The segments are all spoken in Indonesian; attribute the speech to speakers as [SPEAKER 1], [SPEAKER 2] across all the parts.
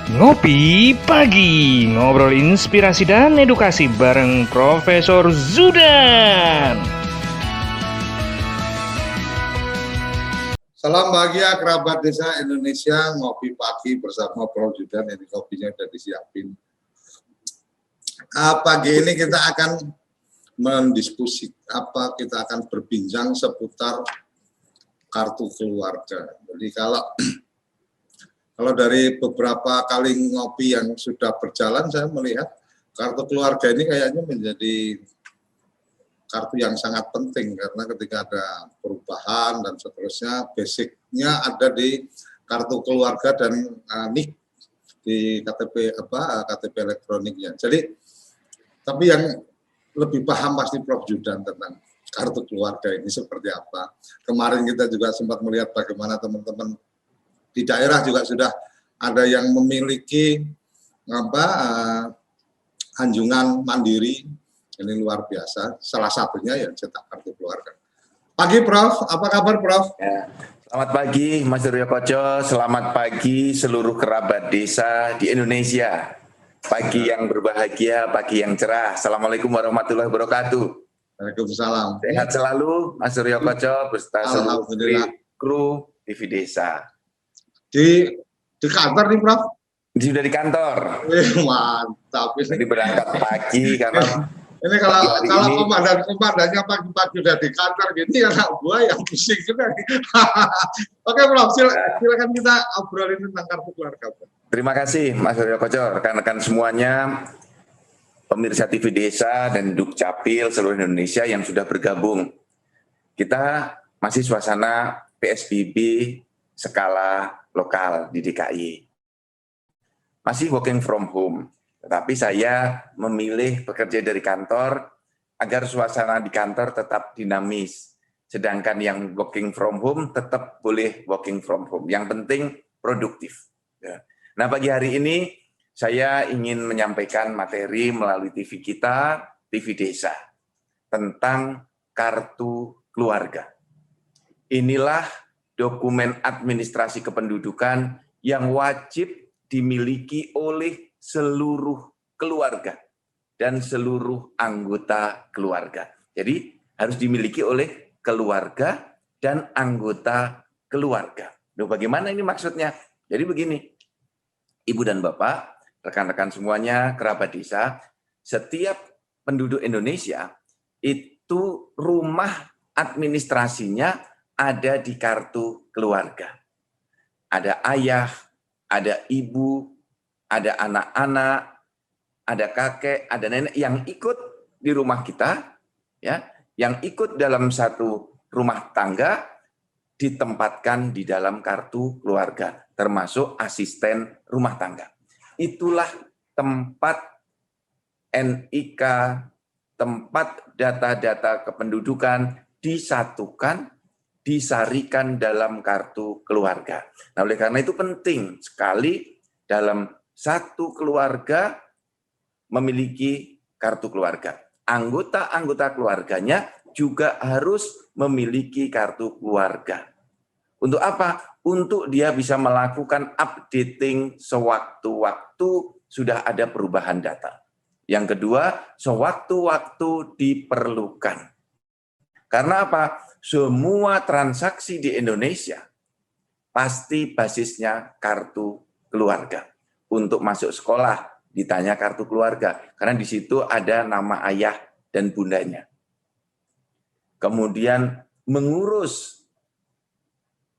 [SPEAKER 1] Ngopi Pagi, ngobrol inspirasi dan edukasi bareng Profesor Zudan.
[SPEAKER 2] Salam bahagia kerabat desa Indonesia, ngopi pagi bersama Prof. Zudan. Ini kopinya udah disiapin. Pagi ini kita akan mendiskusi, kita akan berbincang seputar kartu keluarga. Jadi kalau dari beberapa kali ngopi yang sudah berjalan, saya melihat kartu keluarga ini kayaknya menjadi kartu yang sangat penting, karena ketika ada perubahan dan seterusnya, basicnya ada di kartu keluarga dan NIK di KTP elektroniknya. Jadi, tapi yang lebih paham pasti Prof. Zudan tentang kartu keluarga ini seperti apa. Kemarin kita juga sempat melihat bagaimana teman-teman di daerah juga sudah ada yang memiliki anjungan mandiri. Ini luar biasa. Salah satunya yang cetak kartu keluarga. Pagi Prof, apa kabar Prof?
[SPEAKER 3] Ya. Selamat pagi Mas Suryo Koco, selamat pagi seluruh kerabat desa di Indonesia. Pagi yang berbahagia, pagi yang cerah. Assalamualaikum warahmatullahi wabarakatuh.
[SPEAKER 2] Waalaikumsalam.
[SPEAKER 3] Sehat selalu Mas Suryo Koco beserta seluruh kru TV Desa.
[SPEAKER 2] Di kantor nih Prof?
[SPEAKER 3] Sudah di kantor.
[SPEAKER 2] Mantap.
[SPEAKER 3] Jadi berangkat pagi karena
[SPEAKER 2] ini kalau komandannya pagi-pagi udah di kantor gini, anak buah yang pusing juga. Oke Prof, silakan kita obrolin tentang kartu keluarga.
[SPEAKER 3] Terima kasih Mas Suryo Koco, rekan-rekan semuanya, pemirsa TV Desa dan Dukcapil seluruh Indonesia yang sudah bergabung. Kita masih suasana PSBB skala lokal di DKI. Masih working from home, tetapi saya memilih bekerja dari kantor agar suasana di kantor tetap dinamis. Sedangkan yang working from home tetap boleh working from home. Yang penting produktif. Nah, pagi hari ini saya ingin menyampaikan materi melalui TV kita, TV Desa, tentang kartu keluarga. Inilah dokumen administrasi kependudukan yang wajib dimiliki oleh seluruh keluarga dan seluruh anggota keluarga. Jadi harus dimiliki oleh keluarga dan anggota keluarga. Loh, bagaimana ini maksudnya? Jadi begini, Ibu dan Bapak, rekan-rekan semuanya, kerabat desa, setiap penduduk Indonesia itu rumah administrasinya ada di kartu keluarga. Ada ayah, ada ibu, ada anak-anak, ada kakek, ada nenek yang ikut di rumah kita, ya, yang ikut dalam satu rumah tangga ditempatkan di dalam kartu keluarga, termasuk asisten rumah tangga. Itulah tempat NIK, tempat data-data kependudukan disatukan, disarikan dalam kartu keluarga. Nah, oleh karena itu penting sekali dalam satu keluarga memiliki kartu keluarga. Anggota-anggota keluarganya juga harus memiliki kartu keluarga. Untuk apa? Untuk dia bisa melakukan updating sewaktu-waktu sudah ada perubahan data. Yang kedua, sewaktu-waktu diperlukan. Karena apa? Semua transaksi di Indonesia pasti basisnya kartu keluarga. Untuk masuk sekolah ditanya kartu keluarga, karena di situ ada nama ayah dan bundanya. Kemudian mengurus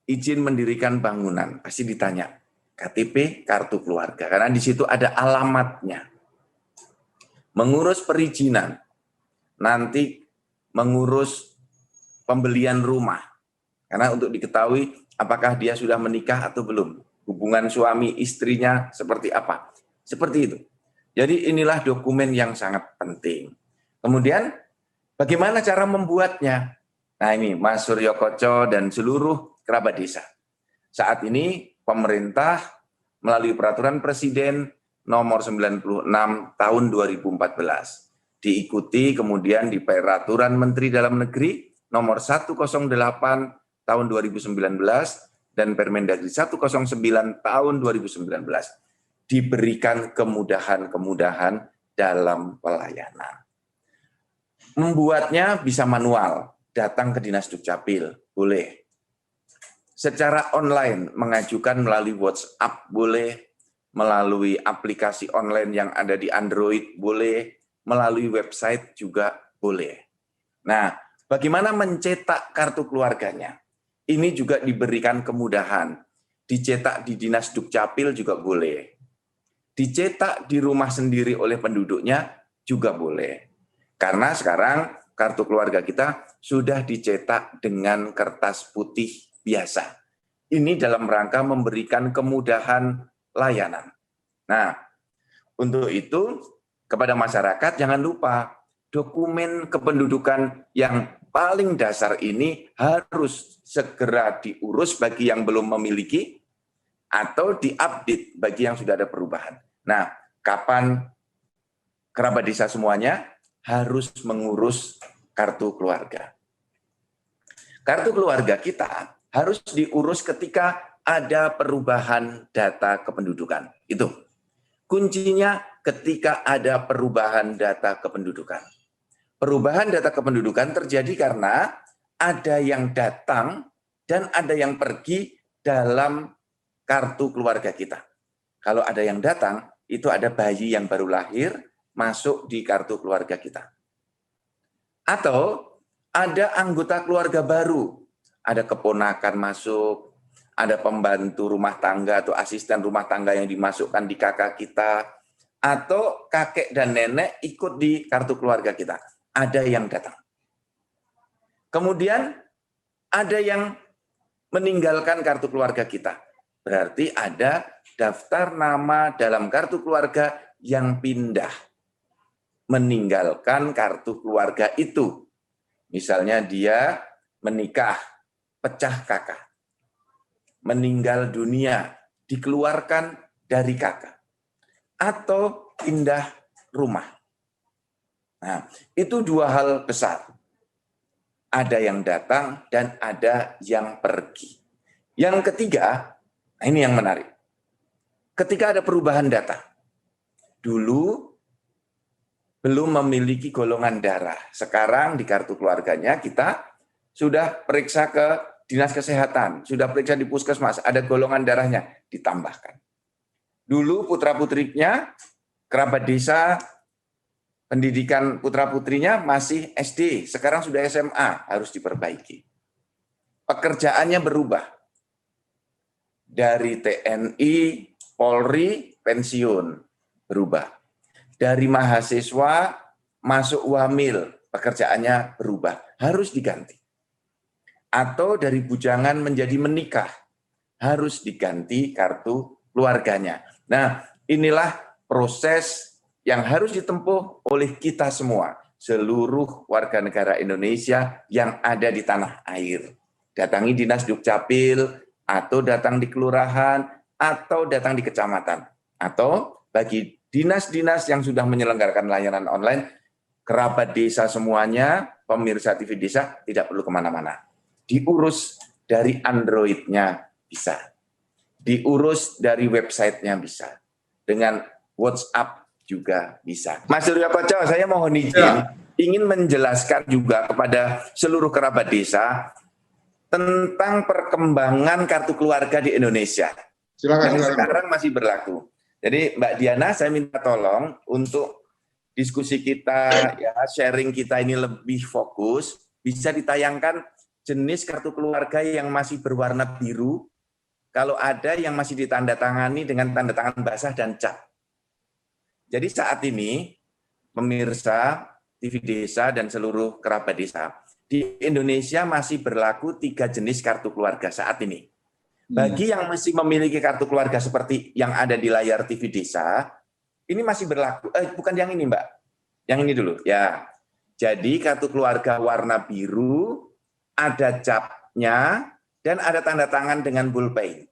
[SPEAKER 3] izin mendirikan bangunan, pasti ditanya KTP, kartu keluarga, karena di situ ada alamatnya. Mengurus perizinan, nanti mengurus pembelian rumah, karena untuk diketahui apakah dia sudah menikah atau belum, hubungan suami istrinya seperti apa, seperti itu. Jadi inilah dokumen yang sangat penting. Kemudian bagaimana cara membuatnya? Nah ini Mas Suryo Koco dan seluruh kerabat desa. Saat ini pemerintah melalui peraturan Presiden nomor 96 tahun 2014 diikuti kemudian di peraturan Menteri Dalam Negeri nomor 108 tahun 2019 dan Permendagri 109 tahun 2019. diberikan kemudahan-kemudahan dalam pelayanan. Membuatnya bisa manual, datang ke Dinas Dukcapil, boleh. Secara online, mengajukan melalui WhatsApp, boleh. Melalui aplikasi online yang ada di Android, boleh. Melalui website juga boleh. Nah, bagaimana mencetak kartu keluarganya? Ini juga diberikan kemudahan. Dicetak di Dinas Dukcapil juga boleh. Dicetak di rumah sendiri oleh penduduknya juga boleh. Karena sekarang kartu keluarga kita sudah dicetak dengan kertas putih biasa. Ini dalam rangka memberikan kemudahan layanan. Nah, untuk itu kepada masyarakat jangan lupa dokumen kependudukan yang paling dasar ini harus segera diurus bagi yang belum memiliki atau diupdate bagi yang sudah ada perubahan. Nah, kapan kerabat desa semuanya harus mengurus kartu keluarga. Kartu keluarga kita harus diurus ketika ada perubahan data kependudukan. Itu kuncinya ketika ada perubahan data kependudukan. Perubahan data kependudukan terjadi karena ada yang datang dan ada yang pergi dalam kartu keluarga kita. Kalau ada yang datang, itu ada bayi yang baru lahir masuk di kartu keluarga kita. Atau ada anggota keluarga baru, ada keponakan masuk, ada pembantu rumah tangga atau asisten rumah tangga yang dimasukkan di kakak kita, atau kakek dan nenek ikut di kartu keluarga kita. Ada yang datang. Kemudian ada yang meninggalkan kartu keluarga kita. Berarti ada daftar nama dalam kartu keluarga yang pindah. Meninggalkan kartu keluarga itu. Misalnya dia menikah, pecah kakak. Meninggal dunia, dikeluarkan dari kakak. Atau pindah rumah. Nah, itu dua hal besar. Ada yang datang dan ada yang pergi. Yang ketiga, nah ini yang menarik. Ketika ada perubahan data, dulu belum memiliki golongan darah. Sekarang di kartu keluarganya kita sudah periksa ke Dinas Kesehatan, sudah periksa di Puskesmas, ada golongan darahnya, ditambahkan. Dulu putra-putrinya, kerabat desa, pendidikan putra-putrinya masih SD, sekarang sudah SMA, harus diperbaiki. Pekerjaannya berubah. Dari TNI, Polri, pensiun, berubah. Dari mahasiswa masuk wamil, pekerjaannya berubah, harus diganti. Atau dari bujangan menjadi menikah, harus diganti kartu keluarganya. Nah, inilah proses yang harus ditempuh oleh kita semua, seluruh warga negara Indonesia yang ada di tanah air. Datangi Dinas Dukcapil, atau datang di kelurahan, atau datang di kecamatan. Atau bagi dinas-dinas yang sudah menyelenggarakan layanan online, kerabat desa semuanya, pemirsa TV desa, tidak perlu kemana-mana. Diurus dari Android-nya bisa. Diurus dari website-nya bisa. Dengan WhatsApp juga bisa. Mas Surya Koco, saya mohon izin, ingin menjelaskan juga kepada seluruh kerabat desa tentang perkembangan kartu keluarga di Indonesia.
[SPEAKER 2] Silakan.
[SPEAKER 3] Yang sekarang masih berlaku. Jadi Mbak Diana, saya minta tolong untuk diskusi kita, ya sharing kita ini lebih fokus, bisa ditayangkan jenis kartu keluarga yang masih berwarna biru, kalau ada yang masih ditandatangani dengan tanda tangan basah dan cap. Jadi saat ini, pemirsa TV Desa dan seluruh kerabat desa, di Indonesia masih berlaku 3 jenis kartu keluarga saat ini. Bagi yang masih memiliki kartu keluarga seperti yang ada di layar TV Desa, ini masih berlaku. Bukan yang ini, Mbak. Yang ini dulu. Ya. Jadi kartu keluarga warna biru, ada capnya, dan ada tanda tangan dengan bullpen.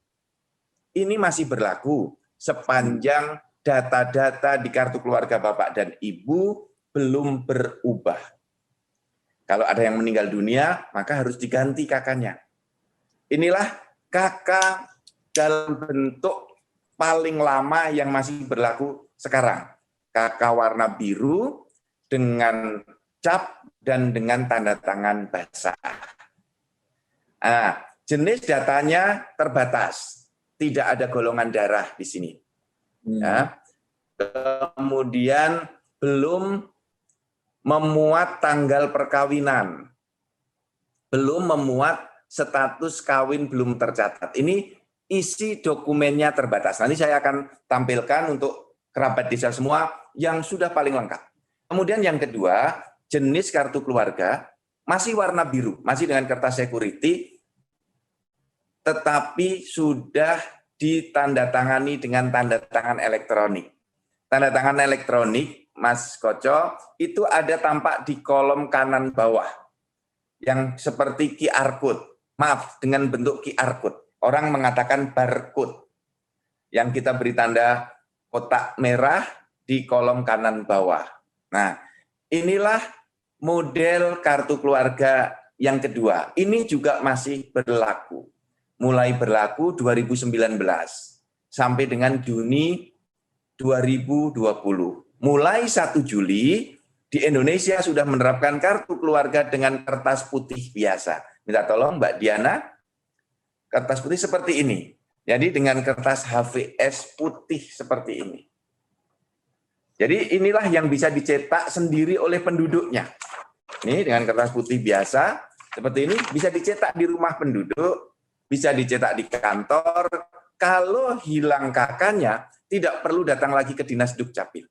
[SPEAKER 3] Ini masih berlaku sepanjang data-data di kartu keluarga Bapak dan Ibu belum berubah. Kalau ada yang meninggal dunia, maka harus diganti kakaknya. Inilah kakak dalam bentuk paling lama yang masih berlaku sekarang. KK warna biru dengan cap dan dengan tanda tangan basah. Nah, jenis datanya terbatas, tidak ada golongan darah di sini. Ya. Kemudian belum memuat tanggal perkawinan, belum memuat status kawin belum tercatat. Ini isi dokumennya terbatas. Nanti saya akan tampilkan untuk kerabat desa semua yang sudah paling lengkap. Kemudian yang kedua, jenis kartu keluarga masih warna biru, masih dengan kertas security, tetapi sudah ditandatangani dengan tanda tangan elektronik. Tanda tangan elektronik, Mas Koco, itu ada tampak di kolom kanan bawah, yang seperti QR code. Maaf, dengan bentuk QR code. Orang mengatakan barcode, yang kita beri tanda kotak merah di kolom kanan bawah. Nah, inilah model kartu keluarga yang kedua. Ini juga masih berlaku. Mulai berlaku 2019 sampai dengan Juni 2020. Mulai 1 Juli di Indonesia sudah menerapkan kartu keluarga dengan kertas putih biasa. Minta tolong Mbak Diana, kertas putih seperti ini. Jadi dengan kertas HVS putih seperti ini. Jadi inilah yang bisa dicetak sendiri oleh penduduknya. Ini dengan kertas putih biasa, seperti ini, bisa dicetak di rumah penduduk, bisa dicetak di kantor. Kalau hilang kakaknya, tidak perlu datang lagi ke Dinas Dukcapil.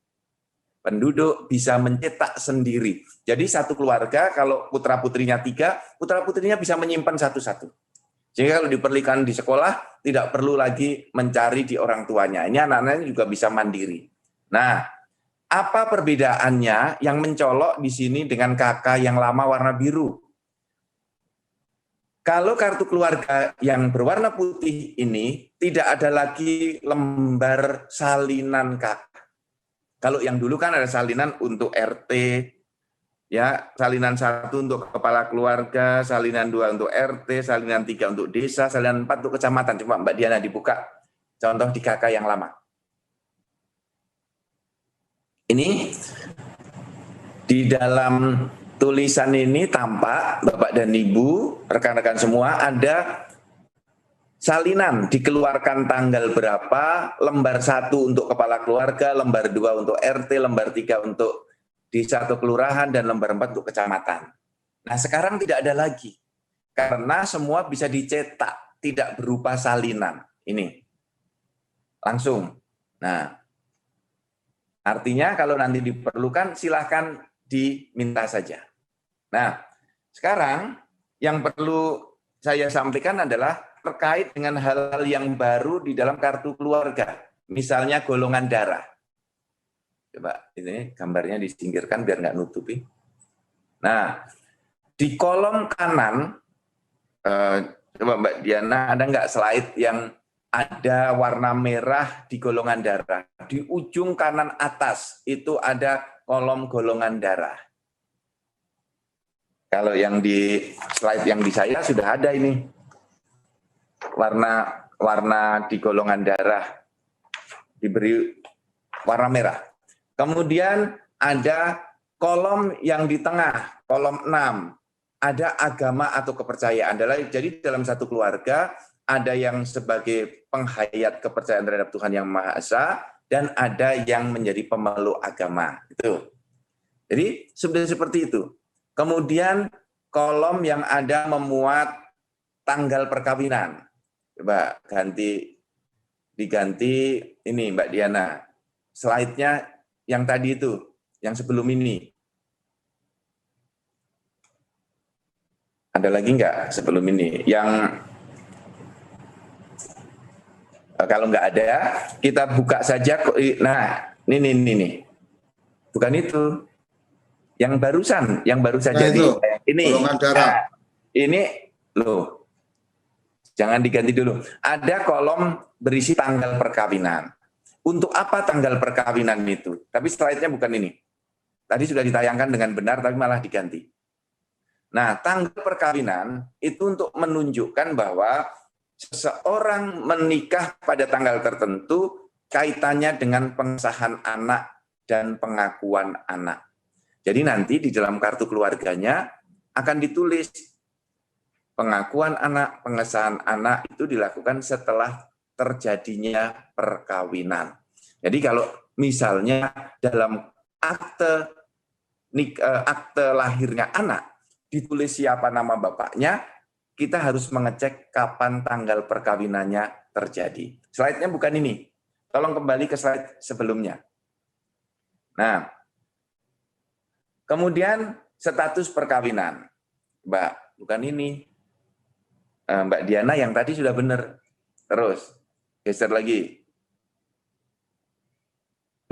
[SPEAKER 3] Penduduk bisa mencetak sendiri. Jadi satu keluarga, kalau putra-putrinya 3, putra-putrinya bisa menyimpan satu-satu. Sehingga kalau diperlukan di sekolah, tidak perlu lagi mencari di orang tuanya. Ini anak-anaknya juga bisa mandiri. Nah, apa perbedaannya yang mencolok di sini dengan KK yang lama warna biru? Kalau kartu keluarga yang berwarna putih ini tidak ada lagi lembar salinan KK. Kalau yang dulu kan ada salinan untuk RT, ya, salinan 1 untuk kepala keluarga, salinan 2 untuk RT, salinan 3 untuk desa, salinan 4 untuk kecamatan. Coba Mbak Diana dibuka contoh di KK yang lama. Ini di dalam tulisan ini tampak, Bapak dan Ibu, rekan-rekan semua, ada salinan dikeluarkan tanggal berapa, lembar 1 untuk kepala keluarga, lembar 2 untuk RT, lembar 3 untuk desa atau kelurahan, dan lembar 4 untuk kecamatan. Nah, sekarang tidak ada lagi, karena semua bisa dicetak, tidak berupa salinan. Ini, langsung. Nah, artinya kalau nanti diperlukan, silahkan diminta saja. Nah, sekarang yang perlu saya sampaikan adalah terkait dengan hal-hal yang baru di dalam kartu keluarga. Misalnya golongan darah. Coba ini gambarnya disingkirkan biar nggak nutupi. Nah, di kolom kanan, coba Mbak Diana, ada nggak slide yang ada warna merah di golongan darah. Di ujung kanan atas itu ada kolom golongan darah. Kalau yang di slide yang di saya sudah ada ini warna di golongan darah diberi warna merah. Kemudian ada kolom yang di tengah, kolom 6, ada agama atau kepercayaan. Jadi dalam satu keluarga ada yang sebagai penghayat kepercayaan terhadap Tuhan Yang Maha Esa, dan ada yang menjadi pemeluk agama. Itu. Jadi sudah seperti itu. Kemudian kolom yang ada memuat tanggal perkawinan. Coba diganti ini Mbak Diana. Slide-nya yang tadi itu, yang sebelum ini. Ada lagi enggak sebelum ini? Yang kalau nggak ada, kita buka saja. Nah, ini. Bukan itu. Yang barusan
[SPEAKER 2] Nah,
[SPEAKER 3] jadi
[SPEAKER 2] itu,
[SPEAKER 3] ini.
[SPEAKER 2] golongan darah.
[SPEAKER 3] Nah, ini loh. Jangan diganti dulu. Ada kolom berisi tanggal perkawinan. Untuk apa tanggal perkawinan itu? Tapi slide-nya bukan ini. Tadi sudah ditayangkan dengan benar, tapi malah diganti. Nah, tanggal perkawinan itu untuk menunjukkan bahwa seseorang menikah pada tanggal tertentu kaitannya dengan pengesahan anak dan pengakuan anak. Jadi nanti di dalam kartu keluarganya akan ditulis pengakuan anak, pengesahan anak itu dilakukan setelah terjadinya perkawinan. Jadi kalau misalnya dalam akte lahirnya anak ditulis siapa nama bapaknya, kita harus mengecek kapan tanggal perkawinannya terjadi. Slide-nya bukan ini. Tolong kembali ke slide sebelumnya. Nah, kemudian status perkawinan. Mbak, bukan ini. Mbak Diana yang tadi sudah benar. Terus, geser lagi.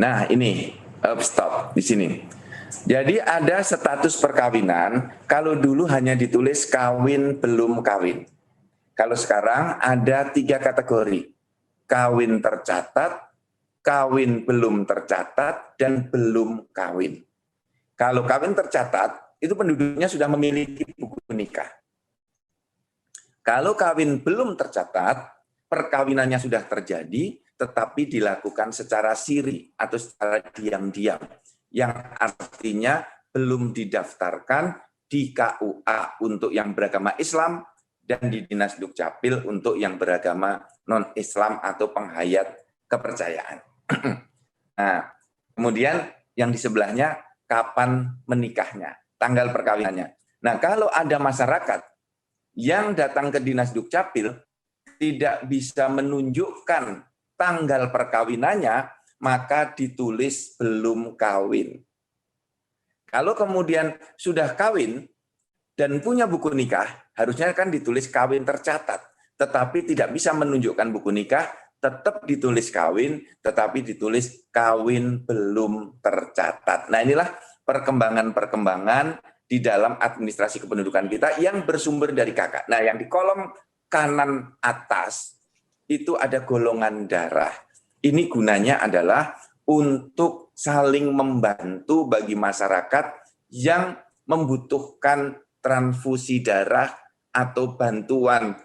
[SPEAKER 3] Nah, ini. Stop, di sini. Jadi ada status perkawinan, kalau dulu hanya ditulis kawin belum kawin. Kalau sekarang ada 3 kategori. Kawin tercatat, kawin belum tercatat, dan belum kawin. Kalau kawin tercatat, itu penduduknya sudah memiliki buku nikah. Kalau kawin belum tercatat, perkawinannya sudah terjadi, tetapi dilakukan secara siri atau secara diam-diam, yang artinya belum didaftarkan di KUA untuk yang beragama Islam dan di Dinas Dukcapil untuk yang beragama non-Islam atau penghayat kepercayaan. Nah, kemudian yang di sebelahnya kapan menikahnya, tanggal perkawinannya. Nah, kalau ada masyarakat yang datang ke Dinas Dukcapil tidak bisa menunjukkan tanggal perkawinannya, maka ditulis belum kawin. Kalau kemudian sudah kawin dan punya buku nikah, harusnya kan ditulis kawin tercatat. Tetapi tidak bisa menunjukkan buku nikah, tetap ditulis kawin, tetapi ditulis kawin belum tercatat. Nah, inilah perkembangan-perkembangan di dalam administrasi kependudukan kita yang bersumber dari KK. Nah, yang di kolom kanan atas itu ada golongan darah. Ini gunanya adalah untuk saling membantu bagi masyarakat yang membutuhkan transfusi darah atau bantuan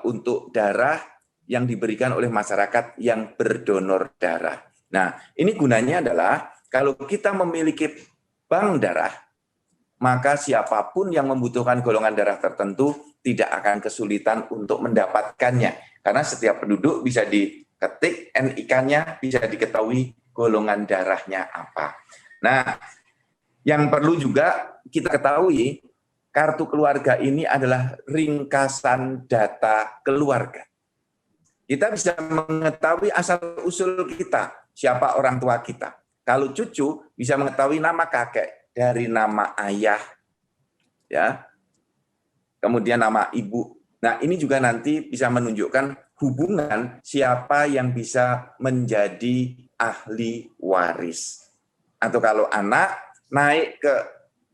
[SPEAKER 3] untuk darah yang diberikan oleh masyarakat yang berdonor darah. Nah, ini gunanya adalah kalau kita memiliki bank darah, maka siapapun yang membutuhkan golongan darah tertentu tidak akan kesulitan untuk mendapatkannya. Karena setiap penduduk bisa diketik NIK-nya, bisa diketahui golongan darahnya apa. Nah, yang perlu juga kita ketahui, kartu keluarga ini adalah ringkasan data keluarga. Kita bisa mengetahui asal-usul kita, siapa orang tua kita. Kalau cucu bisa mengetahui nama kakek dari nama ayah, ya, kemudian nama ibu. Nah, ini juga nanti bisa menunjukkan hubungan siapa yang bisa menjadi ahli waris. Atau kalau anak naik ke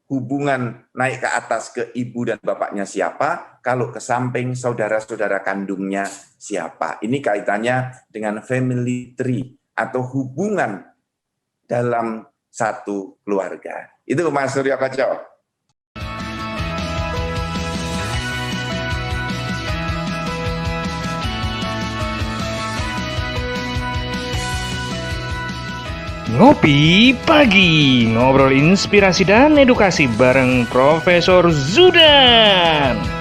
[SPEAKER 3] hubungan, naik ke atas ke ibu dan bapaknya siapa, kalau ke samping saudara-saudara kandungnya siapa. Ini kaitannya dengan family tree atau hubungan dalam satu keluarga. Itu Mas Suryo Koco.
[SPEAKER 1] Ngopi Pagi, ngobrol inspirasi dan edukasi bareng Profesor Zudan.